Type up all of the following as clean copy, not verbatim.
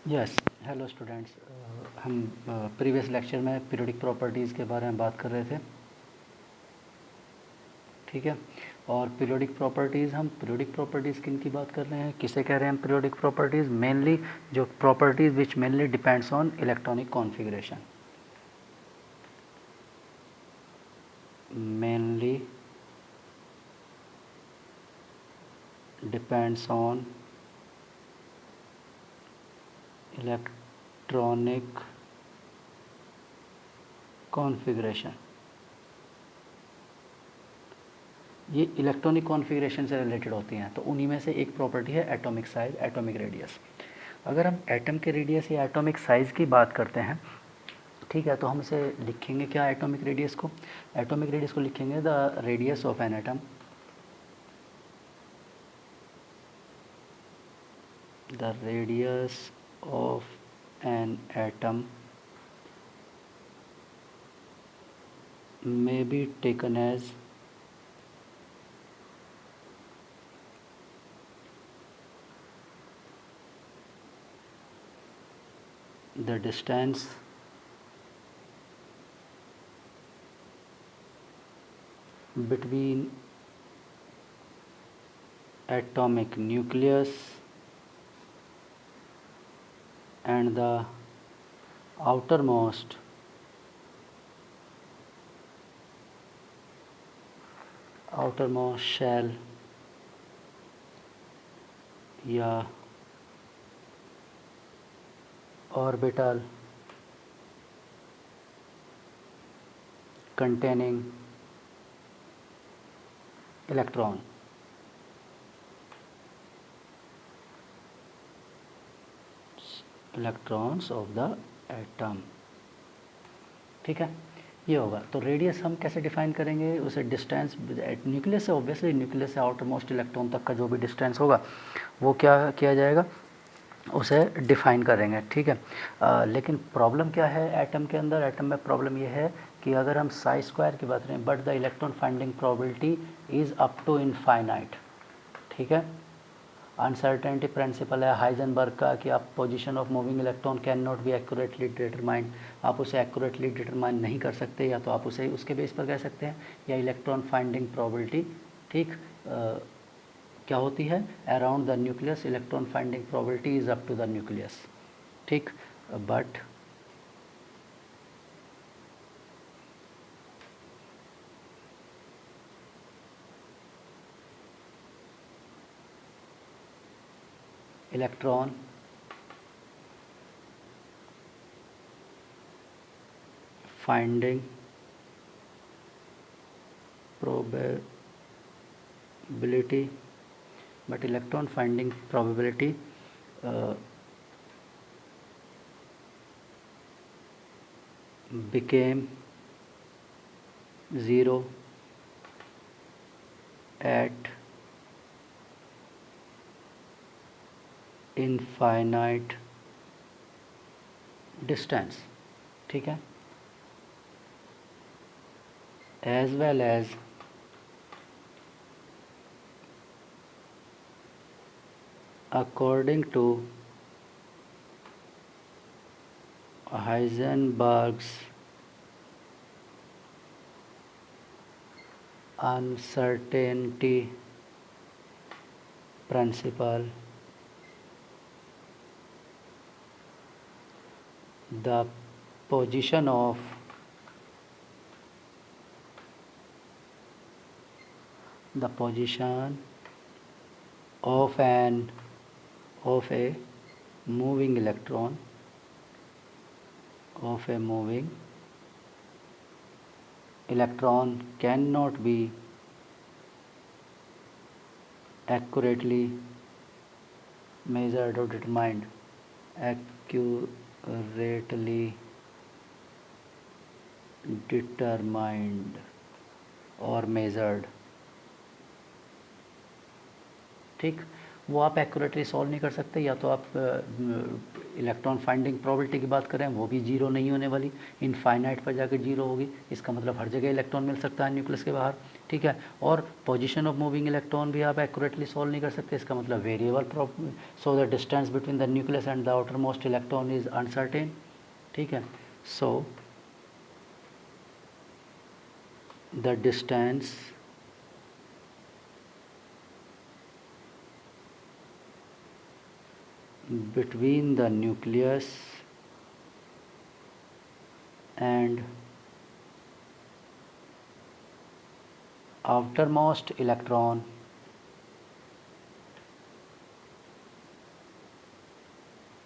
Yes, hello students. हम previous lecture में periodic properties के बारे में बात कर रहे थे। ठीक है। और हम पीरियोडिक प्रॉपर्टीज़ किन की बात कर रहे हैं, किसे कह रहे हैं हम पीरियोडिक प्रॉपर्टीज़? मेनली जो properties which mainly depends on electronic configuration, mainly depends on electronic configuration. ये इलेक्ट्रॉनिक कॉन्फ़िगरेशन से रिलेटेड होती हैं। तो उन्हीं में से एक प्रॉपर्टी है एटॉमिक साइज़, एटॉमिक रेडियस। अगर हम एटम के रेडियस या एटॉमिक साइज़ की बात करते हैं, ठीक है, तो हम इसे लिखेंगे क्या? एटॉमिक रेडियस को लिखेंगे the radius of an atom, the radius of an atom may be taken as the distance between atomic nucleus and the outermost shell या orbital containing electrons of the atom। ठीक है, ये होगा। तो radius हम कैसे डिफाइन करेंगे? उसे डिस्टेंस न्यूक्लियस से, ऑब्वियसली न्यूक्लियस से आउटर मोस्ट इलेक्ट्रॉन तक का जो भी डिस्टेंस होगा वो क्या किया जाएगा, उसे डिफाइन करेंगे। ठीक है। लेकिन प्रॉब्लम क्या है एटम के अंदर? एटम में प्रॉब्लम ये है कि अगर हम साई स्क्वायर की बात करें, but the electron finding probability is up to infinite. ठीक है। अनसर्टेनिटी प्रिंसिपल है हाइजेनबर्ग का कि आप position of moving electron can not be accurately determined. आप उसे एक्यूरेटली डिटरमाइन नहीं कर सकते, या तो आप उसे उसके बेस पर कह सकते हैं, या इलेक्ट्रॉन फाइंडिंग प्रोबेबिलिटी, ठीक, क्या होती है? Around the nucleus electron finding probability is up to the nucleus. ठीक। But electron finding probability but electron finding probability became 0 at infinite distance। ठीक है। as well as according to Heisenberg's uncertainty principle, the position of of a moving electron cannot be accurately measured or determined, accurately determined or measured। ठीक, वो आप accurately solve नहीं कर सकते, या तो आप इलेक्ट्रॉन फाइंडिंग प्रोबेबिलिटी की बात करें वो भी जीरो नहीं होने वाली, इनफाइनाइट पर जाकर जीरो होगी। इसका मतलब हर जगह इलेक्ट्रॉन मिल सकता है न्यूक्लियस के बाहर, ठीक है। और पोजीशन ऑफ मूविंग इलेक्ट्रॉन भी आप एक्यूरेटली सॉल्व नहीं कर सकते, इसका मतलब variable so the distance between the nucleus and the outer most electron is uncertain, ठीक है। So the distance between the nucleus and outermost electron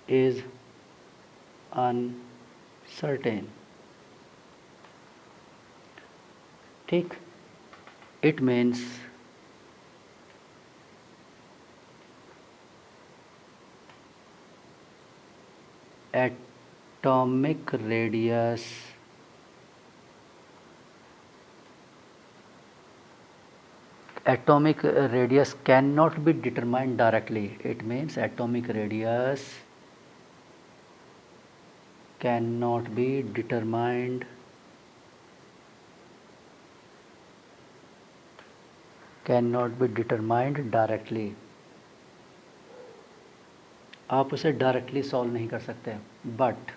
is uncertain, ठीक। it means atomic radius cannot be determined directly. It means atomic radius cannot be determined directly. आप उसे directly solve नहीं कर सकते, but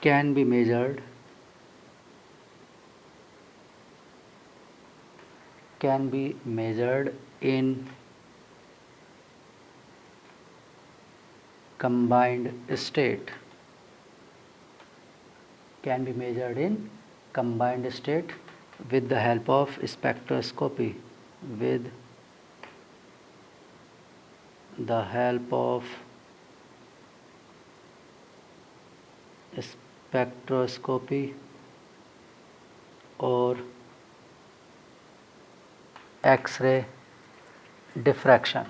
can be measured in combined state, with the help of spectroscopy, और x ray diffraction,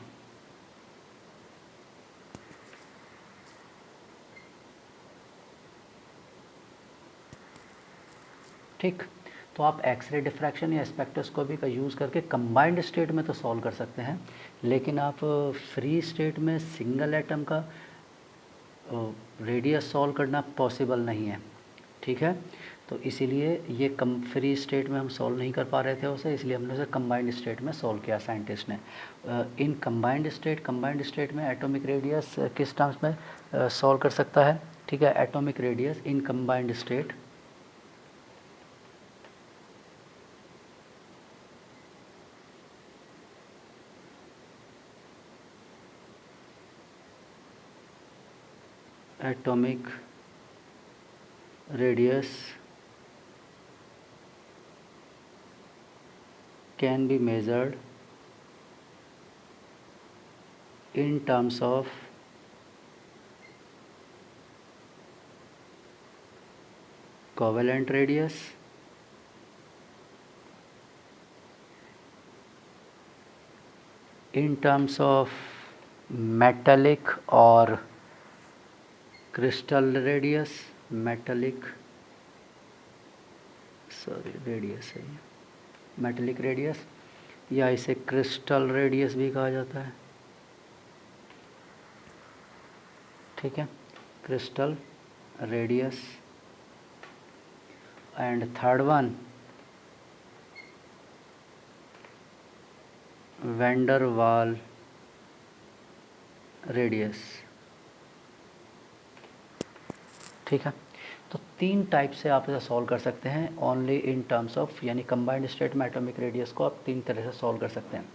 ठीक। तो आप x ray diffraction या स्पेक्ट्रोस्कोपी का यूज़ करके कंबाइंड स्टेट में तो सॉल्व कर सकते हैं, लेकिन आप फ्री स्टेट में सिंगल एटम का रेडियस सॉल्व करना पॉसिबल नहीं है, ठीक है। तो इसीलिए ये कम फ्री स्टेट में हम सॉल्व नहीं कर पा रहे थे उसे, इसलिए हमने उसे कंबाइंड स्टेट में सॉल्व किया साइंटिस्ट ने। इन कंबाइंड स्टेट में एटॉमिक रेडियस किस टर्म्स में सॉल्व कर सकता है, ठीक है। Atomic radius in combined state can be measured in terms of covalent radius, in terms of metallic or crystal radius, metallic radius, या इसे क्रिस्टल रेडियस भी कहा जाता है, ठीक है, crystal radius. And third one wander वाल रेडियस, ठीक है। तो तीन टाइप से आप इसे सॉल्व कर सकते हैं ओनली इन टर्म्स ऑफ, यानी कंबाइंड स्टेट में एटॉमिक रेडियस को आप तीन तरह से सॉल्व कर सकते हैं।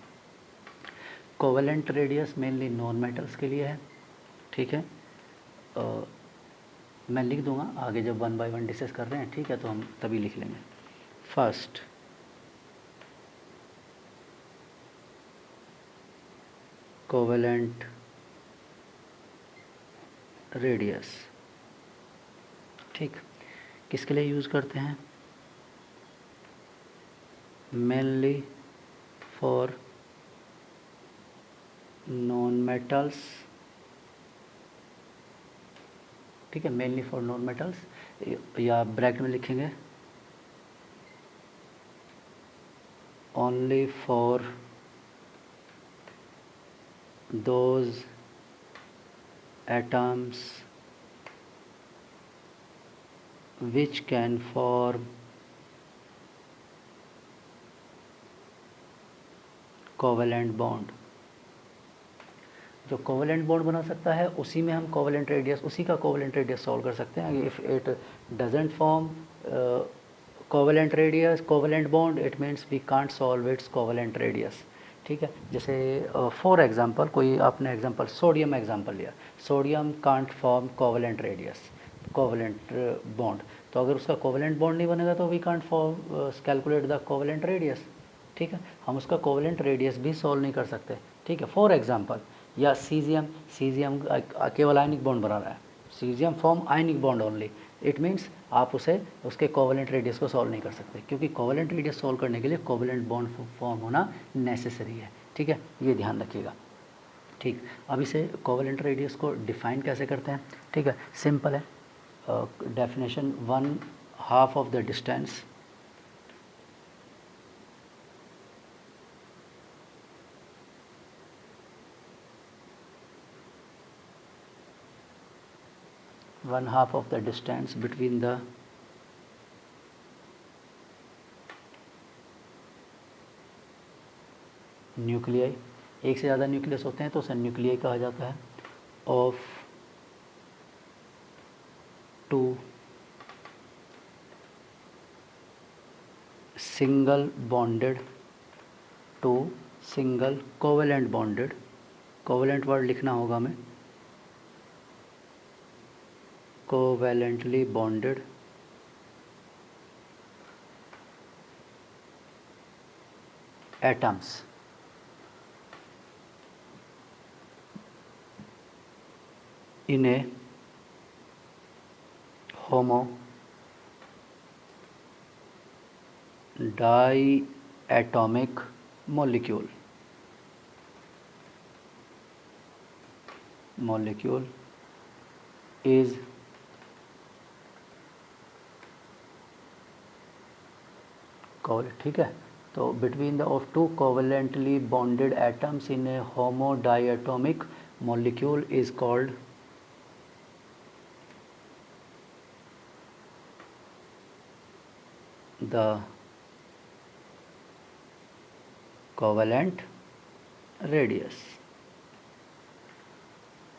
Covalent radius mainly non metals के लिए है, ठीक है। मैं लिख दूंगा आगे जब 1 बाय 1 डिस्कस कर रहे हैं, ठीक है, तो हम तभी लिख लेंगे। फर्स्ट कोवेलेंट रेडियस, ठीक, किसके लिए यूज़ करते हैं, मेनली फॉर नॉन मेटल्स, ठीक है, मेनली फॉर नॉन मेटल्स, या ब्रैकेट में लिखेंगे only for those atoms which can form covalent bond. जो कोवेलेंट बॉन्ड बना सकता है उसी में हम कोवेलेंट रेडियस, उसी का कोवेलेंट रेडियस सॉल्व कर सकते हैं। If it doesn't form covalent radius, covalent bond, it means we can't solve its covalent radius. ठीक है, जैसे फॉर एग्जांपल कोई आपने एग्जांपल सोडियम एग्जांपल लिया, sodium can't form covalent radius, covalent bond, तो अगर उसका कोवेलेंट बॉन्ड नहीं बनेगा तो we can't form calculate the covalent radius. ठीक है, हम उसका कोवेलेंट रेडियस भी सॉल्व नहीं कर सकते। ठीक है, फॉर एग्जांपल, या सीजियम, सीजियम केवल आयनिक बॉन्ड बना रहा है, caesium form ionic bond only, it means आप उसे उसके कोवेलेंट रेडियस को सॉल्व नहीं कर सकते, क्योंकि कोवेलेंट रेडियस सॉल्व करने के लिए कोवेलेंट बॉन्ड फॉर्म होना नेसेसरी है। ठीक है, ये ध्यान रखिएगा। ठीक, अब इसे कोवेलेंट रेडियस को डिफाइन कैसे करते हैं? ठीक है, सिंपल है, definition 1/2 of the distance 1/2 of the distance between the nuclei, एक से ज़्यादा न्यूक्लियस होते हैं तो उसे न्यूक्लियाई कहा जाता है, of two single bonded, two single covalent bonded, covalent word लिखना होगा हमें, covalently bonded atoms in a homo diatomic molecule, molecule is ठीक है, तो between the of two covalently bonded atoms in a homodiatomic molecule is called the covalent radius।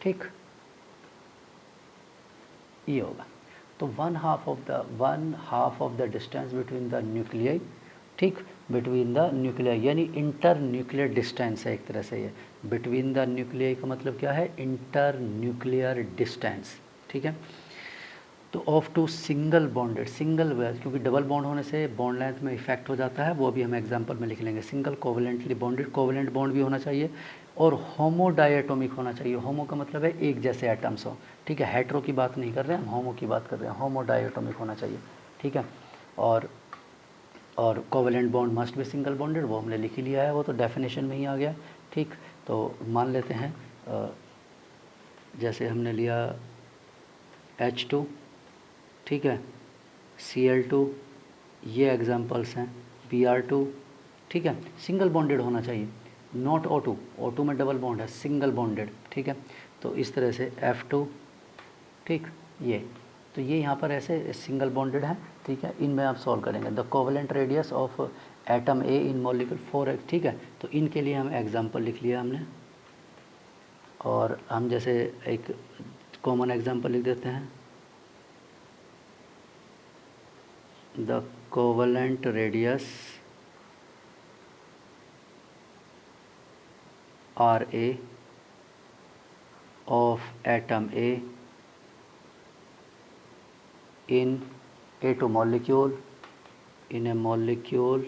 ठीक, ये होगा, तो 1/2 of the distance between the nuclei, ठीक, between the nuclei यानी inter nuclear distance है एक तरह से। ये बिटवीन द न्यूक्लियाई का मतलब क्या है? Inter nuclear distance. ठीक है, तो of two single bonded, single क्योंकि डबल बॉन्ड होने से बॉन्ड लेंथ में इफेक्ट हो जाता है, वो भी हम एग्जांपल में लिख लेंगे। Single covalently bonded, covalent bond भी होना चाहिए और होमो डायटोमिक होना चाहिए। होमो का मतलब है एक जैसे एटम्स हो। ठीक है, हेट्रो की बात नहीं कर रहे हैं हम, होमो की बात कर रहे हैं, होमो डायटोमिक होना चाहिए। ठीक है, और कोवेलेंट बॉन्ड मस्ट भी सिंगल बॉन्डेड, वो हमने लिख ही लिया है, वो तो डेफिनेशन में ही आ गया। ठीक, तो मान लेते हैं जैसे हमने लिया H2, ठीक है, Cl2, ये एग्जांपल्स हैं, Br2, ठीक है, सिंगल बॉन्डेड होना चाहिए, नॉट O2, O2 में डबल बॉन्ड है, सिंगल बॉन्डेड। ठीक है, तो इस तरह से F2, ठीक, ये तो ये यहाँ पर ऐसे सिंगल बॉन्डेड है। ठीक है, इनमें आप सॉल्व करेंगे the covalent radius of atom A in molecule 4। ठीक है, तो इनके लिए हम एग्जांपल लिख लिया हमने, और हम जैसे एक कॉमन एग्जांपल लिख देते हैं, the covalent radius RA of atom A in A2 molecule, in a molecule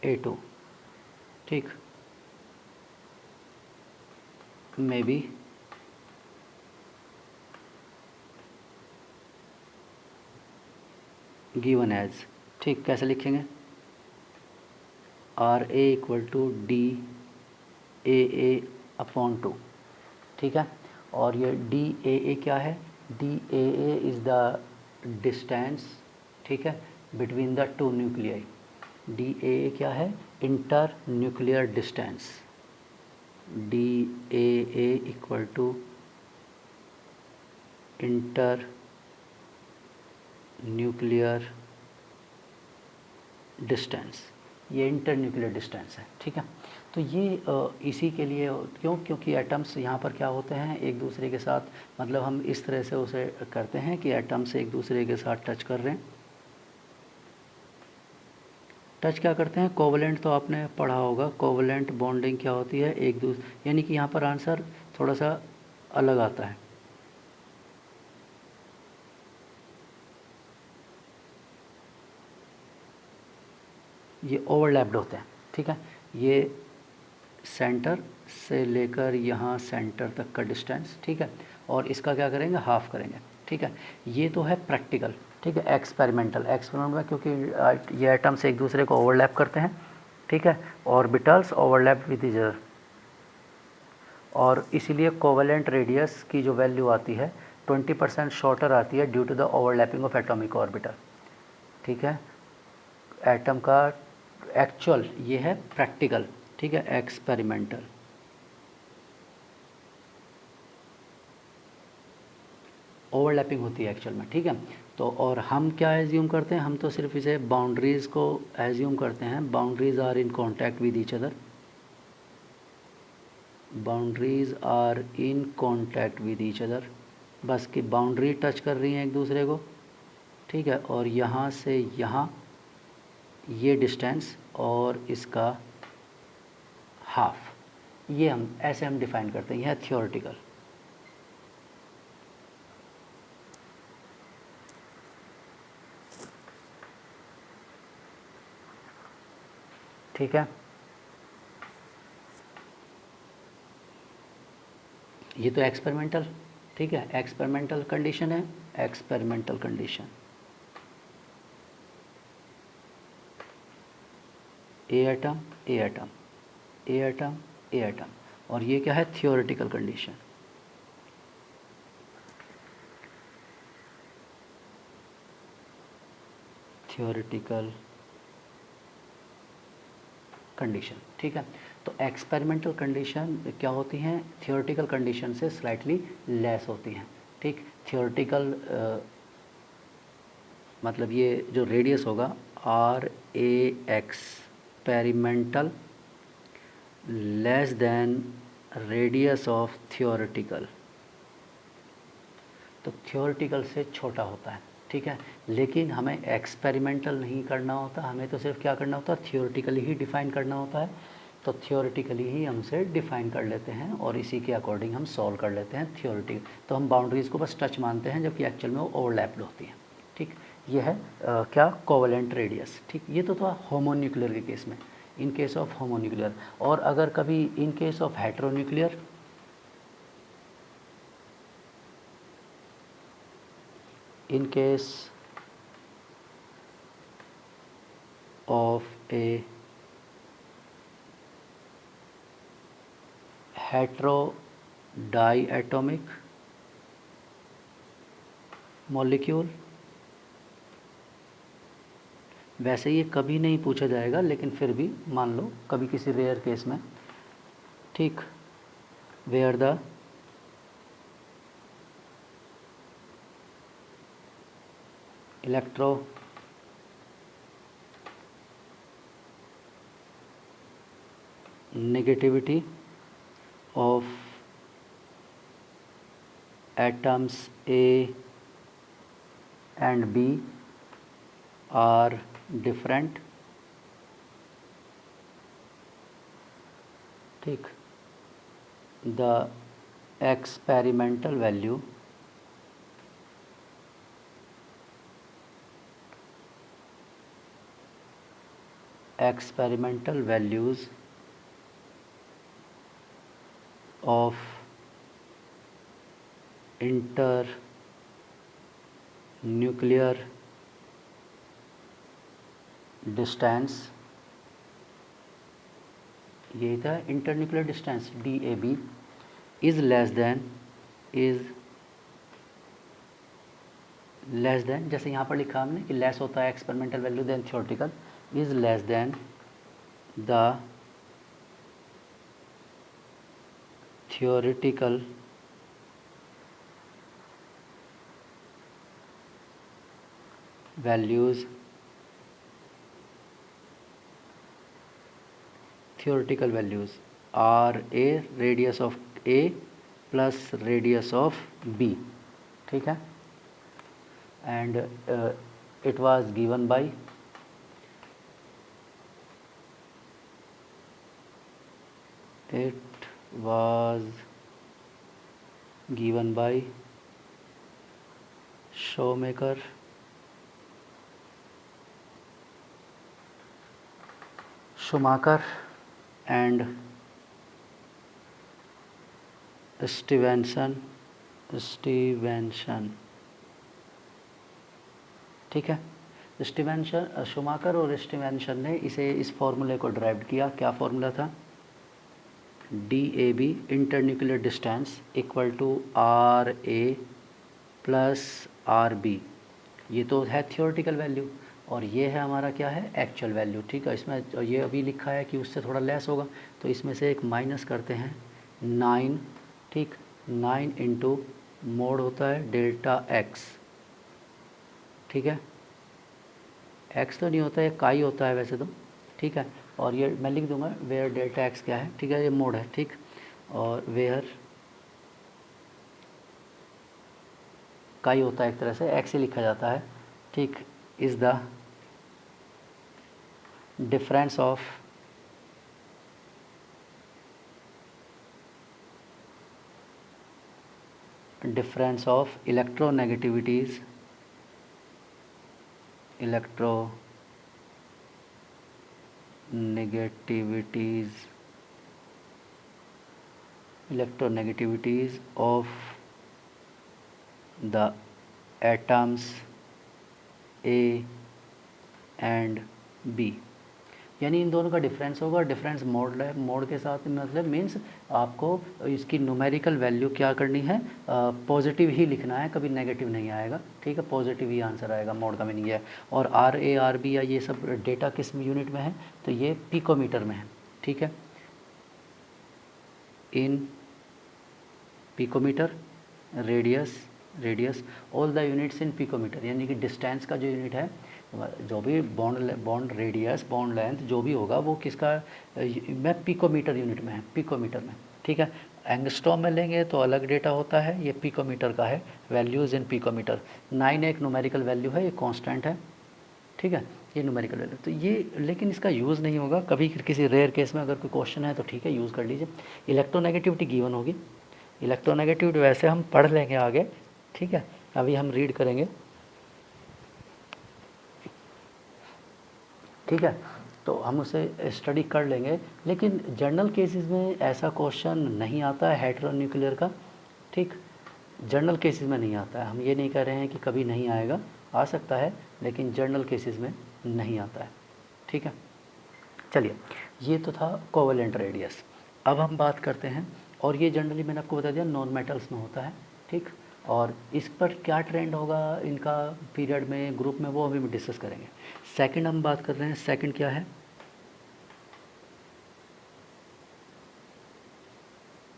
A2, ठीक, may be गिवन एज, ठीक, कैसे लिखेंगे? RA equal to DAA/2। ठीक है, और ये DAA क्या है? DAA इज़ द डिस्टेंस, ठीक है, between the two nuclei. DAA क्या है? Inter nuclear distance. DAA equal to inter nuclear distance, ये इंटर न्यूक्लियर डिस्टेंस है, ठीक है। तो ये इसी के लिए क्योंकि एटम्स यहाँ पर क्या होते हैं एक दूसरे के साथ, मतलब हम इस तरह से उसे करते हैं कि एटम्स एक दूसरे के साथ टच कर रहे हैं। टच क्या करते हैं? कोवलेंट तो आपने पढ़ा होगा, कोवलेंट बॉन्डिंग क्या होती है? एक दूसरे, यानी कि यहाँ पर आंसर थोड़ा सा अलग आता है। ये ओवरलैप्ड होते हैं, ठीक है। ये सेंटर से लेकर यहाँ सेंटर तक का डिस्टेंस, ठीक है, और इसका क्या करेंगे? हाफ करेंगे, ठीक है। ये तो है प्रैक्टिकल, ठीक है। एक्सपेरिमेंटल में क्योंकि ये एटम्स एक दूसरे को ओवरलैप करते हैं, ठीक है, orbitals overlap with each other, और इसीलिए कोवेलेंट रेडियस की जो वैल्यू आती है 20% शॉर्टर आती है due to the overlapping of atomic orbital, ठीक है। एटम का एक्चुअल ये है प्रैक्टिकल, ठीक है, एक्सपेरिमेंटल। ओवरलैपिंग होती है एक्चुअल में, ठीक है। तो और हम क्या एज्यूम करते हैं? हम तो सिर्फ इसे बाउंड्रीज़ को एज्यूम करते हैं। Boundaries are in contact with each other, boundaries are in contact with each other, बस कि बाउंड्री टच कर रही हैं एक दूसरे को, ठीक है, और यहाँ से यहाँ ये डिस्टेंस और इसका हाफ, ये हम ऐसे हम डिफ़ाइन करते हैं। यह है थियोरेटिकल। ठीक है, ये तो एक्सपेरिमेंटल, ठीक है, एक्सपेरिमेंटल कंडीशन है। Experimental condition A atom A atom A atom A atom, और ये क्या है? Theoretical condition. थियोरेटिकल कंडीशन, ठीक है। तो एक्सपेरिमेंटल कंडीशन क्या होती हैं? थियोरेटिकल कंडीशन से स्लाइटली लेस होती हैं, ठीक। थियोरेटिकल मतलब ये जो रेडियस होगा RA experimental less than radius of theoretical, तो थियोरेटिकल से छोटा होता है, ठीक है। लेकिन हमें एक्सपेरिमेंटल नहीं करना होता, हमें तो सिर्फ क्या करना होता है? थियोरेटिकली ही डिफ़ाइन करना होता है। तो थियोरेटिकली ही हम उसे डिफ़ाइन कर लेते हैं और इसी के अकॉर्डिंग हम सॉल्व कर लेते हैं थियोरेटिकल। तो हम बाउंड्रीज़ को बस टच मानते हैं, जबकि एक्चुअल में वो ओवरलैप्ड होती हैं, ठीक। ये है क्या? कोवेलेंट रेडियस, ठीक। ये तो था होमोन्यूक्लियर के केस में, इन केस ऑफ होमोन्यूक्लियर। और अगर कभी in case of heteronuclear, in case of a heterodiatomic molecule, वैसे ये कभी नहीं पूछा जाएगा, लेकिन फिर भी मान लो कभी किसी रेयर केस में, ठीक, where the electronegativity of atoms A and B are different, ठीक, the experimental value experimental values of internuclear distance, यही था internuclear distance DAB, is less than, जैसे यहाँ पर लिखा हमने कि लेस होता है experimental value than theoretical, is less than the theoretical values are a radius of A plus radius of B, ठीक है, and it was given by Shoemaker and Stevenson, ठीक है। शूमाकर और स्टीवेंसन ने इसे इस फॉर्मूले को ड्राइव किया। क्या फॉर्मूला था? DAB internuclear distance equal to RA plus RB। ये तो है थियोरेटिकल वैल्यू और ये है हमारा क्या है, एक्चुअल वैल्यू, ठीक है। इसमें ये अभी लिखा है कि उससे थोड़ा लेस होगा, तो इसमें से एक माइनस करते हैं 9, ठीक, 9 इंटू मोड होता है डेल्टा एक्स, ठीक है, एक्स तो नहीं होता है, काई होता है वैसे तो, ठीक है। और ये मैं लिख दूंगा वेयर डेल्टा एक्स क्या है, ठीक है, ये मोड है, ठीक। और वेयर काई होता है, एक तरह से एक्स ही लिखा जाता है, ठीक, is the difference of electronegativities of the atoms A and B, यानी इन दोनों का डिफरेंस होगा। डिफरेंस मोड के साथ मतलब मीन्स आपको इसकी न्यूमेरिकल वैल्यू क्या करनी है, पॉजिटिव ही लिखना है, कभी नेगेटिव नहीं आएगा, ठीक है, पॉजिटिव ही आंसर आएगा, मोड का मीनिंग है। और RA RB या ये सब डेटा किस यूनिट में है, तो ये पिकोमीटर में है, ठीक है, in picometer, radius all the units in picometer, यानी कि डिस्टेंस का जो यूनिट है, जो भी बॉन्ड रेडियस, बॉन्ड लेंथ जो भी होगा वो किसका, मैं पिकोमीटर यूनिट में है, पिकोमीटर में, ठीक है। एंगस्ट्रॉम में लेंगे तो अलग डेटा होता है, ये पिकोमीटर का है, वैल्यूज़ इन पिकोमीटर। 9 एक न्यूमेरिकल वैल्यू है, ये कांस्टेंट है, ठीक है, ये न्यूमेरिकल वैल्यू, तो ये लेकिन इसका यूज़ नहीं होगा, कभी किसी रेयर केस में अगर कोई क्वेश्चन है तो ठीक है यूज़ कर लीजिए। इलेक्ट्रोनेगेटिविटी गिवन होगी, इलेक्ट्रोनेगेटिविटी वैसे हम पढ़ लेंगे आगे, ठीक है, अभी हम रीड करेंगे, ठीक है, तो हम उसे स्टडी कर लेंगे। लेकिन जनरल केसेस में ऐसा क्वेश्चन नहीं आता है हेटेरोन्यूक्लियर का, ठीक, जनरल केसेस में नहीं आता है। हम ये नहीं कह रहे हैं कि कभी नहीं आएगा, आ सकता है, लेकिन जनरल केसेस में नहीं आता है, ठीक है। चलिए, ये तो था कोवेलेंट रेडियस। अब हम बात करते हैं, और ये जनरली मैंने आपको बता दिया नॉन मेटल्स में होता है, ठीक, और इस पर क्या ट्रेंड होगा इनका पीरियड में, ग्रुप में, वो अभी हम डिस्कस करेंगे। सेकंड हम बात कर रहे हैं, सेकंड क्या है,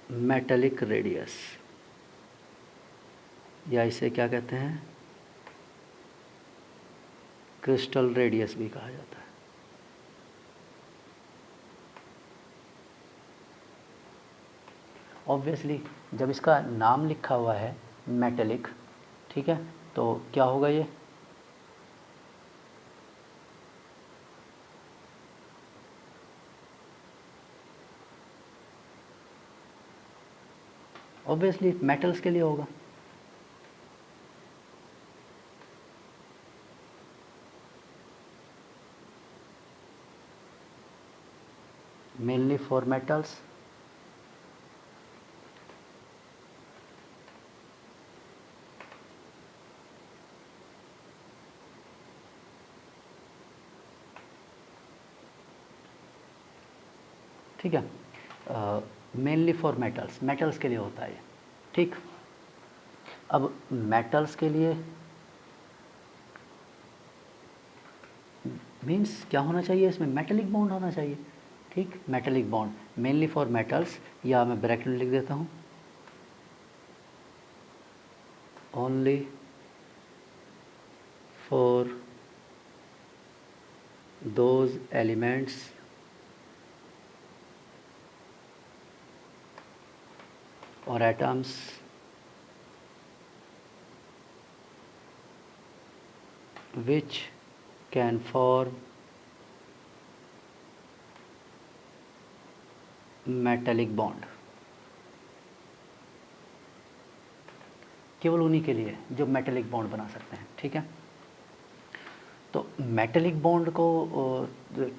मेटेलिक रेडियस, या इसे क्या कहते हैं, क्रिस्टल रेडियस भी कहा जाता है। ऑब्वियसली जब इसका नाम लिखा हुआ है मेटेलिक, ठीक है, तो क्या होगा ये, ऑब्वियसली मेटल्स के लिए होगा, मेनली फॉर मेटल्स, ठीक है, मेनली फॉर मेटल्स के लिए होता है ये, ठीक। अब मेटल्स के लिए मीन्स क्या होना चाहिए इसमें, मेटेलिक बॉन्ड होना चाहिए। ठीक, metallic bond mainly for metals, या मैं ब्रैकेट में लिख देता हूँ, only for those elements or atoms which can form metallic bond, केवल उन्हीं के लिए जो मेटेलिक बॉन्ड बना सकते हैं। ठीक है, तो मेटेलिक बॉन्ड को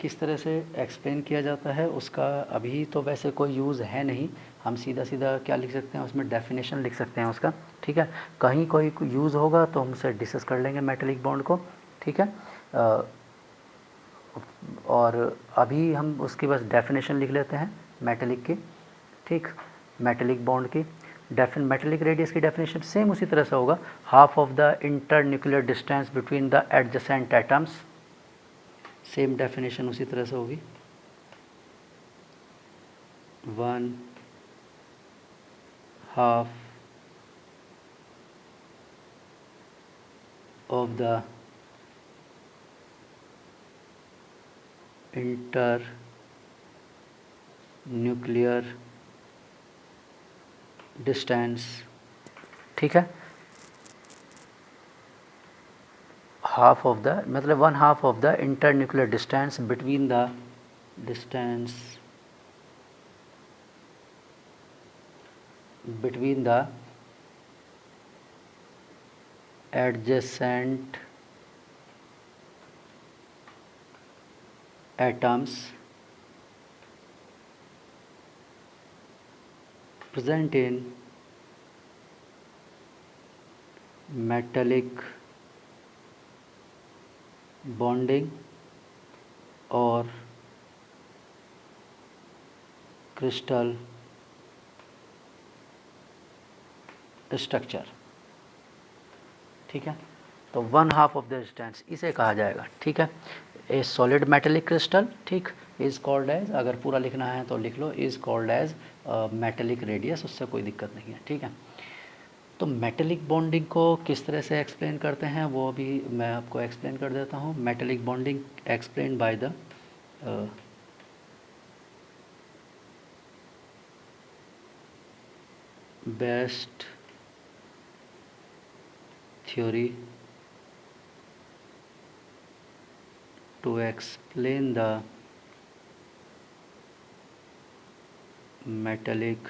किस तरह से एक्सप्लेन किया जाता है उसका अभी तो वैसे कोई यूज़ है नहीं, हम सीधा सीधा क्या लिख सकते हैं उसमें, डेफिनेशन लिख सकते हैं उसका। ठीक है, कहीं कोई यूज़ होगा तो हम उसे डिस्कस कर लेंगे मेटेलिक बॉन्ड को। ठीक है, और अभी हम उसकी बस डेफिनेशन लिख लेते हैं मेटेलिक की। ठीक, मेटेलिक बॉन्ड की मेटेलिक रेडियस की डेफिनेशन सेम उसी तरह से होगा, half of the inter nuclear distance between the adjacent atoms, same definition उसी तरह से होगी, 1/2 of the inter nuclear distance. ठीक है, हाफ ऑफ द मतलब 1/2 of the inter nuclear distance between the distance between the adjacent atoms present in metallic bonding or crystal structure. ठीक है, तो 1/2 ऑफ द डिस्टेंस इसे कहा जाएगा। ठीक है, ए सॉलिड मेटेलिक क्रिस्टल, ठीक, इज़ कॉल्ड एज, अगर पूरा लिखना है तो लिख लो, is called as metallic radius, उससे कोई दिक्कत नहीं है। ठीक है, तो मेटेलिक बॉन्डिंग को किस तरह से एक्सप्लेन करते हैं वो भी मैं आपको एक्सप्लेन कर देता हूँ। Metallic bonding explain by the best theory to explain the metallic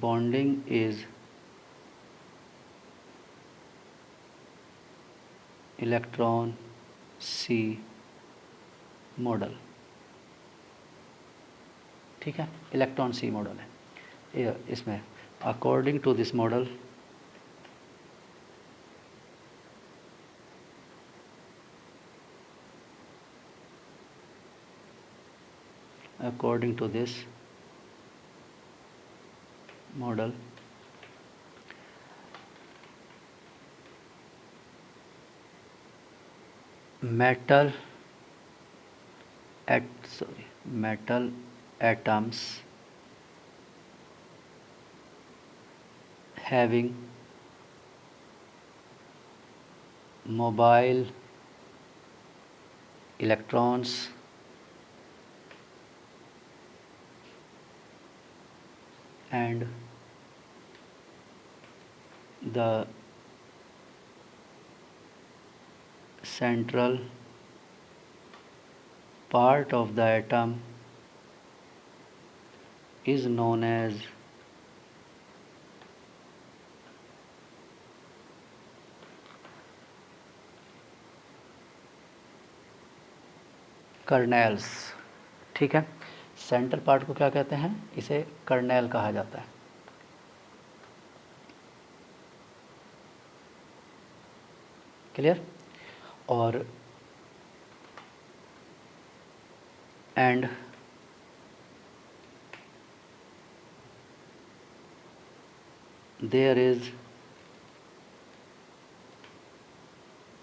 bonding is electron sea model. ठीक है, इलेक्ट्रॉन सी मॉडल है इसमें। According to this model according to this model metal atoms having mobile electrons and the central part of the atom is known as kernels. ठीक है, centre part को क्या कहते हैं, इसे कर्नेल कहा जाता है। क्लियर, और and there is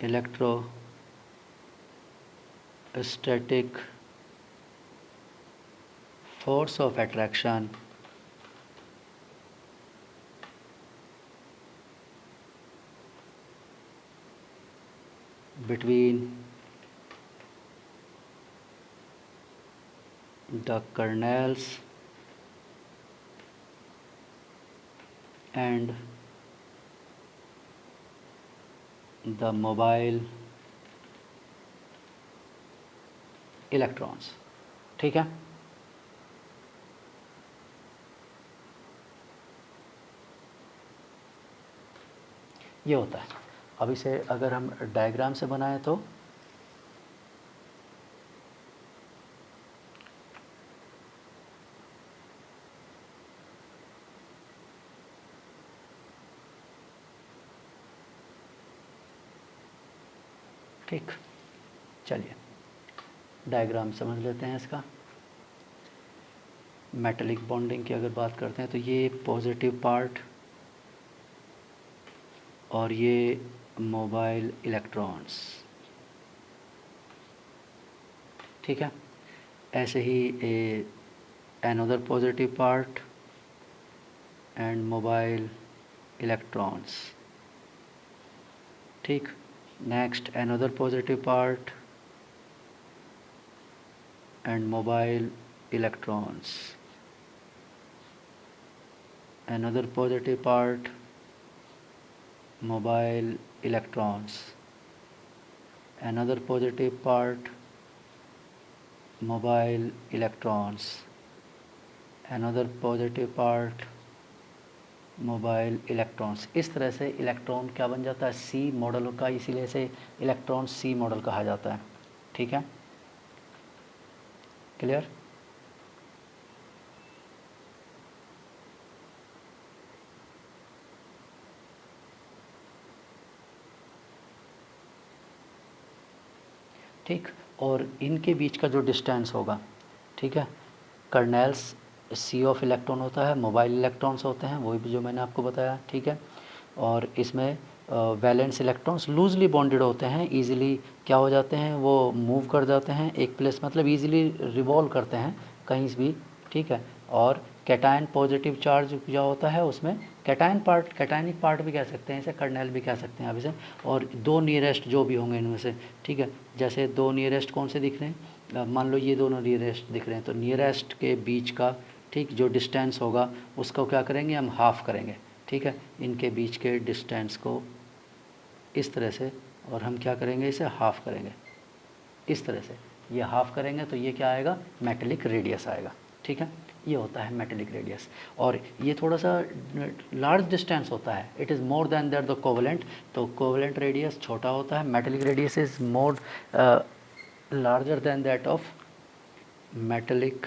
electrostatic force of attraction between the kernels and the mobile electrons। ठीक है, ये होता है। अब इसे अगर हम डायग्राम से बनाएं तो ठीक, चलिए डायग्राम समझ लेते हैं इसका। मेटलिक बॉन्डिंग की अगर बात करते हैं तो ये पॉजिटिव पार्ट और ये मोबाइल इलेक्ट्रॉन्स, ठीक है। ऐसे ही another positive part and mobile electrons, ठीक। next another positive part and mobile electrons, another positive part, mobile electrons, another positive part, mobile electrons, another positive part, mobile electrons. इस तरह से electron क्या बन जाता है, सी मॉडल का, इसीलिए से इलेक्ट्रॉन सी मॉडल कहा जाता है। ठीक है, क्लियर। ठीक, और इनके बीच का जो डिस्टेंस होगा, ठीक है, कर्नेल्स सी ऑफ इलेक्ट्रॉन होता है, मोबाइल इलेक्ट्रॉन्स होते हैं, वही भी जो मैंने आपको बताया। ठीक है, और इसमें वैलेंस इलेक्ट्रॉन्स लूजली बॉन्डेड होते हैं, इजीली क्या हो जाते हैं, वो मूव कर जाते हैं एक प्लेस, मतलब इजीली रिवॉल्व करते हैं कहीं भी। ठीक है, और कैटायन पॉजिटिव चार्ज जो होता है उसमें कैटायन पार्ट, कैटायनिक पार्ट भी कह सकते हैं इसे, कर्नेल भी कह सकते हैं आप इसे। और दो नियरेस्ट जो भी होंगे इनमें से, ठीक है, जैसे दो नियरेस्ट कौन से दिख रहे हैं, मान लो ये दोनों नियरेस्ट दिख रहे हैं, तो नियरेस्ट के बीच का, ठीक, जो डिस्टेंस होगा उसको क्या करेंगे हम, हाफ़ करेंगे। ठीक है, इनके बीच के डिस्टेंस को इस तरह से, और हम क्या करेंगे, इसे हाफ़ करेंगे इस तरह से, ये हाफ़ करेंगे तो ये क्या आएगा, मेटेलिक रेडियस आएगा। ठीक है, ये होता है मेटेलिक रेडियस, और ये थोड़ा सा लार्ज डिस्टेंस होता है, it is more than that the covalent, तो कोवलेंट रेडियस छोटा होता है, metallic radius is more larger than that of metallic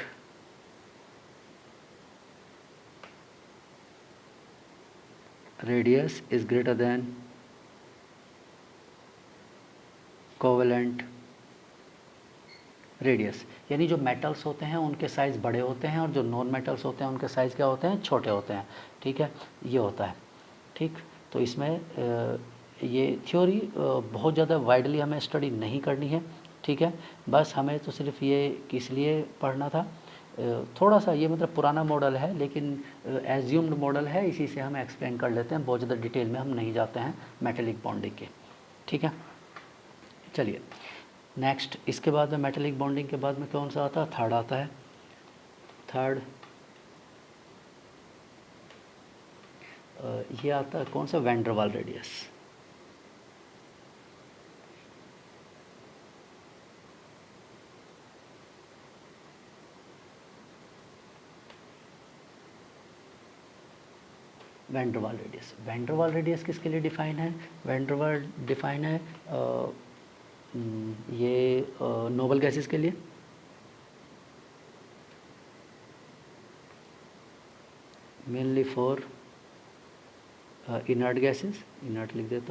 radius is greater than covalent radius. यानी जो मेटल्स होते हैं उनके साइज़ बड़े होते हैं, और जो नॉन मेटल्स होते हैं उनके साइज़ क्या होते हैं, छोटे होते हैं। ठीक है, ये होता है। ठीक, तो इसमें ये थ्योरी बहुत ज़्यादा वाइडली हमें स्टडी नहीं करनी है। ठीक है, बस हमें तो सिर्फ ये किस लिए पढ़ना था, थोड़ा सा ये मतलब पुराना मॉडल है, लेकिन एज्यूम्ड मॉडल है, इसी से हम एक्सप्लेन कर लेते हैं, बहुत ज़्यादा डिटेल में हम नहीं जाते हैं मेटेलिक बॉन्डिंग के। ठीक है, चलिए नेक्स्ट, इसके बाद में मेटेलिक बॉन्डिंग के बाद में कौन सा आता है, थर्ड आता है। थर्ड ये आता है कौन सा, वैन डर वाल रेडियस। वैन डर वाल रेडियस, वैन डर वाल रेडियस किसके लिए डिफाइन है, वैन डर वाल डिफाइन है ये नोबल गैसेस के लिए, mainly for inert gases, inert लिख देता हूँ।